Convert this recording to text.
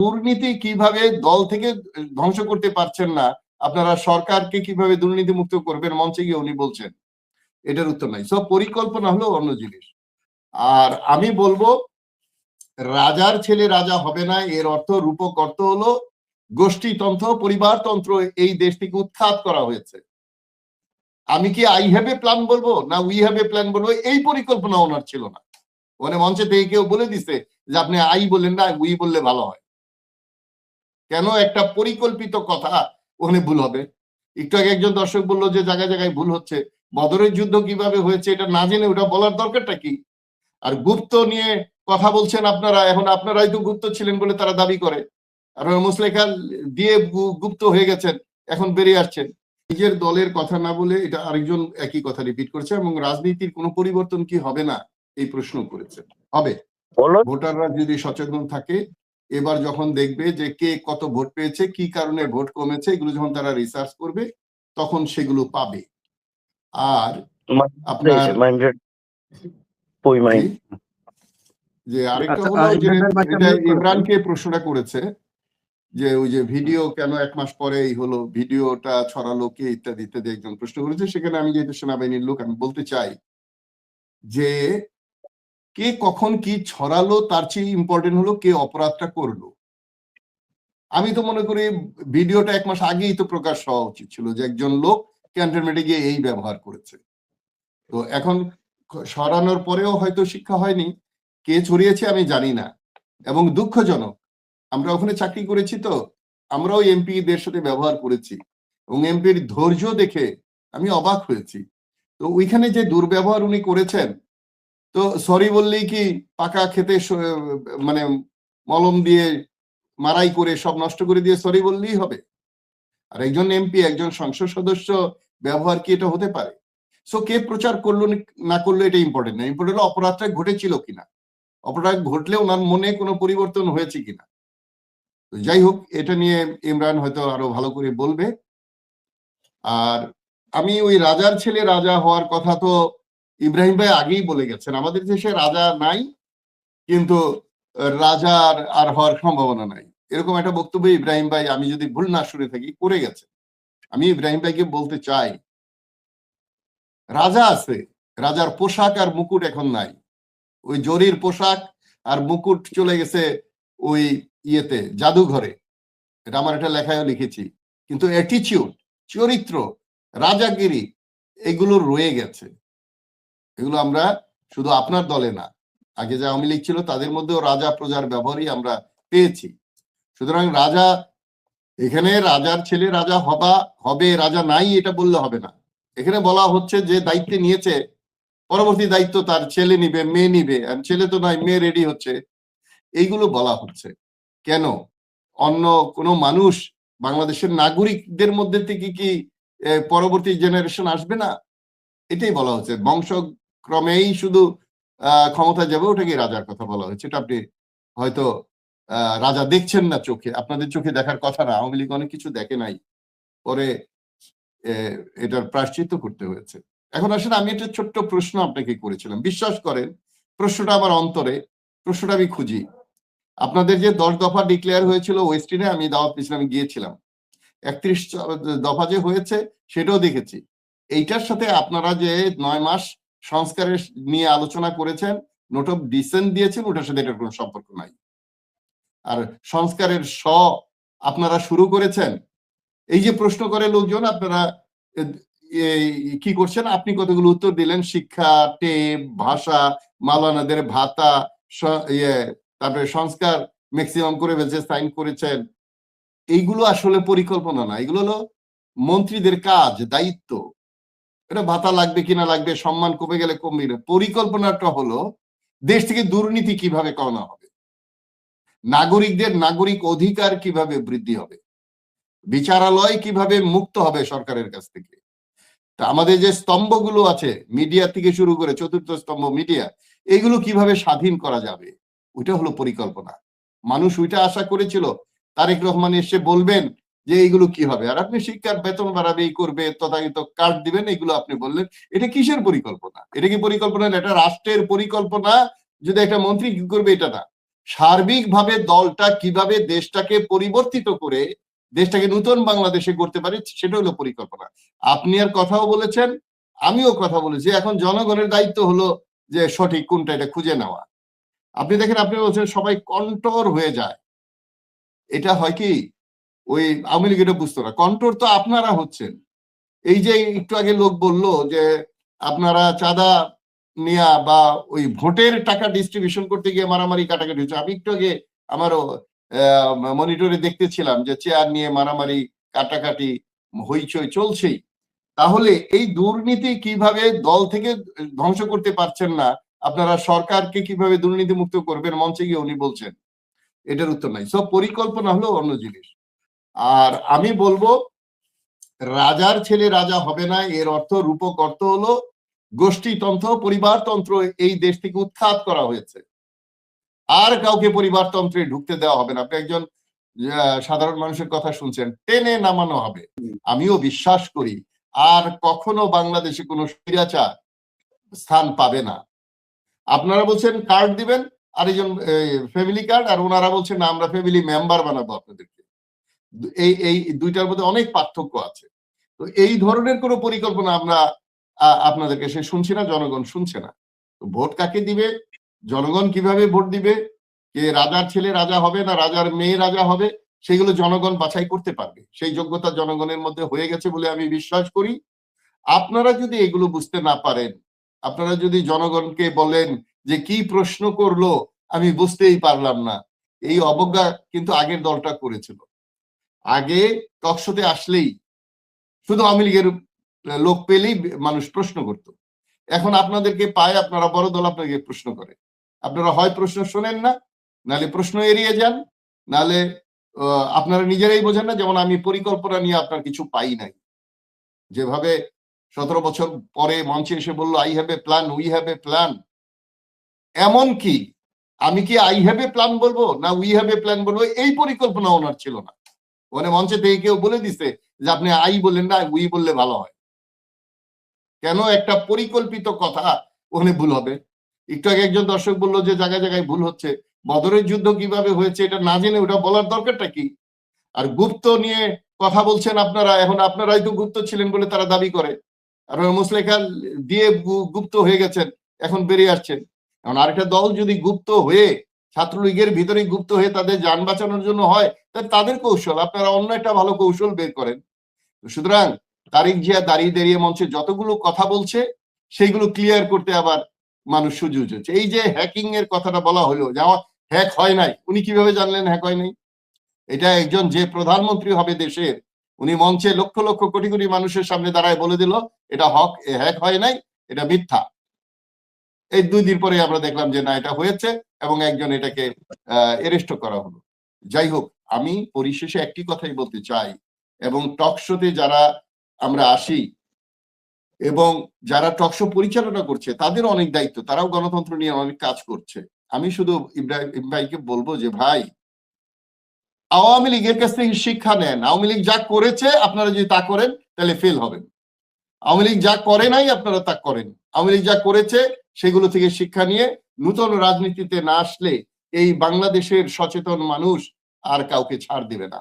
দুর্নীতি কিভাবে দল থেকে ধ্বংস করতে পারছেন না, আপনারা সরকারকে কিভাবে দুর্নীতি মুক্ত করবেন মঞ্চে গিয়ে উনি বলছেন, এটার উত্তর নাই। সব পরিকল্পনা হলো অন্য জিনিস। আর আমি বলবো রাজার ছেলে রাজা হবে না, এর অর্থ রূপক অর্থ হলো গোষ্ঠীতন্ত্র, পরিবারতন্ত্র এই দেশ থেকে উৎখাত করা হয়েছে। আমি কি আই হ্যাভ এ প্ল্যান বলবো না উই হ্যাভ এ প্ল্যান বলবো, এই পরিকল্পনা ওনার ছিল না। মানে মঞ্চে থেকে কেউ বলে দিছে যে আপনি আই বললেন না উই বললে ভালো হয়। কেন একটা পরিকল্পিত কথা ওখানে ভুল হবে? একটু আগে একজন দর্শক বললো যে জায়গায় জায়গায় ভুল হচ্ছে। বদরের যুদ্ধ কিভাবে হয়েছে এটা না জেনে ওটা বলার দরকারটা কি? আর গুপ্ত নিয়ে কথা বলছেন আপনারা, এখন আপনারাই তো গুপ্ত ছিলেন বলে তারা দাবি করে। আর মুসলেখা দিয়ে গুপ্ত হয়ে গেছেন, এখন বেরিয়ে আসছেন। নিজের দলের কথা না বলে এটা আরেকজন একই কথা রিপিট করছে, এবং রাজনীতির কোনো পরিবর্তন কি হবে না এই প্রশ্ন করেছে। হবে, ভোটাররা যদি সচেতন থাকে, এবার যখন দেখবে যে কে কত ভোট পেয়েছে, কি কারণে ভোট কমেছে, এগুলো যখন তারা রিসার্চ করবে তখন সেগুলো পাবে। আর আপনার যে আরেকটা হলো যে ইমরানকে প্রশ্নটা করেছে যে ওই যে ভিডিও কেন 1 মাস পরেই হলো, ভিডিওটা ছড়ালো কে, ইত্যাদি ইত্যাদি একজন প্রশ্ন করেছে। সেখানে আমি যেহেতু সেনাবাহিনীর লোক, আমি বলতে চাই যে কে কখন কি ছড়ালো তার চেয়ে ইম্পর্টেন্ট হলো কে অপরাধটা করলো। আমি তো মনে করি ভিডিওটা 1 মাস আগেই তো প্রকাশ হওয়া উচিত ছিল যে একজন লোক ক্যান্টনমেন্টে গিয়ে এই ব্যবহার করেছে। তো এখন সরানোর পরেও হয়তো শিক্ষা হয়নি, কে ছড়িয়েছে আমি জানি না। এবং দুঃখজনক, আমরা ওখানে চাকরি করেছি, তো আমরাও এমপিদের সাথে ব্যবহার করেছি, এবং এমপির ধৈর্য দেখে আমি অবাক হয়েছি। তো ওইখানে যে দুর্ব্যবহার উনি করেছেন, তো সরি বললেই কি পাকা খেতে মানে মলম দিয়ে মারাই করে সব নষ্ট করে দিয়ে সরি বললেই হবে? আর একজন এমপি, একজন সংসদ সদস্য ব্যবহার কি এটা হতে পারে? সো কে প্রচার করলো না করলো এটা ইম্পর্টেন্ট না, ইম্পর্টেন্ট হলো অপরাধটা ঘটেছিল কিনা, অপরাধ ঘটলে ওনার মনে কোনো পরিবর্তন হয়েছে কিনা। যাই হোক, এটা নিয়ে ইমরান হয়তো আরো ভালো করে বলবে। আর আমি ওই রাজার ছেলে রাজা হওয়ার কথা তো ইব্রাহিম ভাই আগেই বলে গেছেন, আমাদের দেশে রাজা নাই, কিন্তু রাজার আর হওয়ার সম্ভাবনা নাই, এরকম একটা বক্তব্য ইব্রাহিম ভাই, আমি যদি ভুল না শুনে থাকি, করে গেছে। আমি ইব্রাহিম ভাইকে বলতে চাই, রাজা আছে, রাজার পোশাক আর মুকুট এখন নাই। ওই জরির পোশাক আর মুকুট চলে গেছে ওই ইয়েতে, জাদুঘরে। এটা আমার একটা লেখায়ও লিখেছি। কিন্তু অ্যাটিচিউড, চরিত্র, রাজাগিরি এগুলো রয়ে গেছে। এগুলো আমরা শুধু আপনার দলে না, আগে যে আওয়ামী লীগ ছিল তাদের মধ্যেও রাজা প্রজার ব্যবহারই আমরা পেয়েছি। সুতরাং রাজা, এখানে রাজার ছেলে রাজা হবে, রাজা নাই এটা বললে হবে না। এখানে বলা হচ্ছে যে দায়িত্বে নিয়েছে, পরবর্তী দায়িত্ব তার ছেলে নিবে, মেয়ে নিবে, ছেলে তো নয়, মেয়ে রেডি হচ্ছে, এইগুলো বলা হচ্ছে। কেন অন্য কোনো মানুষ, বাংলাদেশের নাগরিকদের মধ্যে থেকে কি পরবর্তী জেনারেশন আসবে না? এটাই বলা হচ্ছে। বংশক্রমেই শুধু ক্ষমতা যাবে, ওটাকে রাজার কথা বলা হচ্ছে। এটা আপনি হয়তো রাজা দেখছেন না চোখে, আপনাদের চোখে দেখার কথা না, আওয়ামী লীগ অনেক কিছু দেখে নাই, পরে এটার প্রায়শ্চিত্ত করতে হয়েছে। এখন আসলে আমি একটা ছোট্ট প্রশ্ন আপনাকে করেছিলাম, বিশ্বাস করেন প্রশ্নটা আমার অন্তরে, প্রশ্নটা আমি খুঁজি। আপনাদের যে 10 দফা ডিক্লেয়ার হয়েছিল ওয়েস্টিনে, আমি দাওয়াত ইসলামে গিয়েছিলাম, 31 দফা যে হয়েছে সেটাও দেখেছি। এইটার সাথে আপনারা যে 9 মাস সংস্কারের নিয়ে আলোচনা করেছেন, নোট অফ ডিসেন্ট দিয়েছেন, ওটার সাথে এটার কোনো সম্পর্ক নাই। আর সংস্কারের আপনারা শুরু করেছেন, এই যে প্রশ্ন করে লোকজন, আপনারা কি করছেন? আপনি কতগুলো উত্তর দিলেন, শিক্ষা, টেপ, ভাষা, মাওলানাদের ভাতা, তারপরে সংস্কার ম্যাক্সিমাম করে ফেলছে, সাইন করেছেন। এইগুলো আসলে পরিকল্পনা না, এগুলো হলো মন্ত্রীদের কাজ, দায়িত্ব। এটা ভাতা লাগবে কিনা লাগবে, সম্মান কমে গেলে কমবে না। পরিকল্পনাটা হলো দেশ থেকে দুর্নীতি কিভাবে কমানো হবে, নাগরিকদের নাগরিক অধিকার কিভাবে বৃদ্ধি হবে, বিচারালয় কিভাবে মুক্ত হবে সরকারের কাছ থেকে। তা আমাদের যে স্তম্ভগুলো আছে, মিডিয়া থেকে শুরু করে চতুর্থ স্তম্ভ মিডিয়া, এগুলো কিভাবে স্বাধীন করা যাবে, ওইটা হলো পরিকল্পনা। মানুষ ওইটা আশা করেছিল তারেক রহমান এসে বলবেন যে এইগুলো কি হবে, আর আপনি শিক্ষার বেতন বাড়াবে, এই করবে, তথাকথিত কার্ড দিবেন, এগুলো আপনি বললেন। এটা কিসের পরিকল্পনা? এটা কি পরিকল্পনা? এটা রাষ্ট্রের পরিকল্পনা। যদি একটা মন্ত্রী কি করবে এটা না, সার্বিকভাবে দলটা কিভাবে দেশটাকে পরিবর্তিত করে দেশটাকে নতুন বাংলাদেশে করতে পারে সেটা হলো পরিকল্পনা। আপনি আর কথাও বলেছেন, আমিও কথা বলেছি। এখন জনগণের দায়িত্ব হলো যে সঠিক কোনটা এটা খুঁজে নেওয়া। আপনি দেখেন, আপনি বলছেন সবাই কন্ট্রোল হয়ে যায়, এটা হয় কি ওই আওয়ামী লীগ এটা বুঝতো না, কন্ট্রোল তো আপনারা হচ্ছেন। এই যে একটু আগে লোক বলল যে আপনারা চাঁদা নেয়া বা ওই ভোটের টাকা ডিস্ট্রিবিউশন করতে গিয়ে মারামারি কাটাকাটি হচ্ছে। আমি একটু আগে আমারও মনিটরে দেখতেছিলাম যে চেয়ার নিয়ে মারামারি কাটাকাটি হইচই চলছেই। তাহলে এই দুর্নীতি কিভাবে দল থেকে ধ্বংস করতে পারছেন না, আপনারা সরকারকে কিভাবে দুর্নীতি মুক্ত করবেন মঞ্চে গিয়ে উনি বলছেন, এটার উত্তর নাই। সব পরিকল্পনা হলো অন্য জিনিস। আর আমি বলবো রাজার ছেলে রাজা হবে না, এর অর্থ রূপক অর্থ হলো গোষ্ঠীতন্ত্র, পরিবারতন্ত্র এই দেশ থেকে উৎখাত করা হয়েছে। আর কাউকে পরিবারতন্ত্রে ঢুকতে দেওয়া হবে না। আপনি একজন সাধারণ মানুষের কথা শুনছেন, টেনে নামানো হবে। আমিও বিশ্বাস করি আর কখনো বাংলাদেশে কোনো স্বৈরাচার স্থান পাবে না। আপনারা বলছেন কার্ড দিবেন, আরেকজন ফ্যামিলি কার্ড, আর ওনারা বলছেন না আমরা ফ্যামিলি মেম্বার বানাবো আপনাদেরকে। এই দুইটার মধ্যে অনেক পার্থক্য আছে। তো এই ধরনের কোনো পরিকল্পনা আমরা আপনাদেরকে সে শুনছি না, জনগণ শুনছে না। ভোট কাকে দিবে, জনগণ কিভাবে ভোট দিবে, কে রাজার ছেলে রাজা হবে না রাজার মেয়ে রাজা হবে, সেগুলো জনগণ বাছাই করতে পারবে। সেই যোগ্যতা জনগণের মধ্যে হয়ে গেছে বলে আমি বিশ্বাস করি। আপনারা যদি এগুলো বুঝতে না পারেন, আপনারা যদি জনগণকে বলেন যে কি প্রশ্ন করলো আমি বুঝতেই পারলাম না, এই অবজ্ঞা কিন্তু আগের দলটা করেছিল। আগে টকশোতে আসলেই শুধু আওয়ামী লীগের লোক পেলেই মানুষ প্রশ্ন করত। এখন আপনাদেরকে পায়, আপনারা বড় দল, আপনাকে প্রশ্ন করে। আপনারা হয় প্রশ্ন শোনেন না, নালে প্রশ্ন এড়িয়ে যান, নালে আপনারা নিজেরাই বোঝেন না। যেমন আমি পরিকল্পনা নিয়ে আপনার কিছু পাই নাই। যেভাবে 17 বছর পরে মঞ্চে এসে বললো I have a plan, we have a plan. এমন কি আমি কি আই হ্যাভ এ প্ল্যান বলবো না উই হ্যাভ এ প্ল্যান বলবো, এই পরিকল্পনা ওনার ছিল না। মানে মঞ্চে থেকে কেউ বলে দিছে যে আপনি আই বললেন না, উই বললে ভালো হয়। কেন একটা পরিকল্পিত কথা ওখানে ভুল হবে? একটু আগে একজন দর্শক বললো যে জায়গায় জায়গায় ভুল হচ্ছে। বদরের যুদ্ধ কিভাবে হয়েছে এটা না জেনে ওটা বলার দরকারটা কি? আর গুপ্ত নিয়ে কথা বলছেন আপনারা, এখন আপনারাই তো গুপ্ত ছিলেন বলে তারা দাবি করে। আপনারা মুসলেখা দিয়ে গুপ্ত হয়ে গেছেন, এখন বেরিয়ে আসছেন। এখন আরেকটা দল যদি গুপ্ত হয়ে ছাত্রলীগের ভিতরে গুপ্ত হয়ে তাদের যান বাঁচানোর জন্য হয়, তাহলে তাদের কৌশল, আপনারা অন্য একটা ভালো কৌশল বের করেন। সুতরাং তারিক জিয়া দাঁড়িয়ে দাঁড়িয়ে মঞ্চে যতগুলো কথা বলছে সেইগুলো ক্লিয়ার করতে আবার মানুষ সুযোগ হচ্ছে। এই যে হ্যাকিং এর কথাটা বলা হলো, যে আমার হ্যাক হয় নাই, উনি কিভাবে জানলেন হ্যাক হয় নাই? এটা একজন যে প্রধানমন্ত্রী হবে দেশের, উনি মঞ্চে লক্ষ লক্ষ কোটি কোটি মানুষের সামনে দাঁড়ায় বলে দিল এটা হ্যাক হয় নাই, এটা মিথ্যা। এই 2 দিন পরে আমরা দেখলাম যে না, এটা হয়েছে এবং একজন এটাকে অ্যারেস্ট করা হলো। যাই হোক, আমি পরিশেষে একটি কথাই বলতে চাই, এবং টকশোতে যারা আমরা আসি এবং যারা টকশো পরিচালনা করছে তাদের অনেক দায়িত্ব, তারাও গণতন্ত্র নিয়ে অনেক কাজ করছে। আমি শুধু ইব্রাহিম ভাইকে বলবো যে ভাই, আওয়ামী লীগের কাছ থেকে শিক্ষা নেন। আওয়ামী লীগ যা করেছে আপনারা যদি তা করেন তাহলে ফেল হবেন। আওয়ামী লীগ যা করে নাই আপনারা তা করেন। আওয়ামী লীগ যা করেছে সেগুলো থেকে শিক্ষা নিয়ে নতুন রাজনীতিতে না আসলে এই বাংলাদেশের সচেতন মানুষ আর কাউকে ছাড় দিবে না।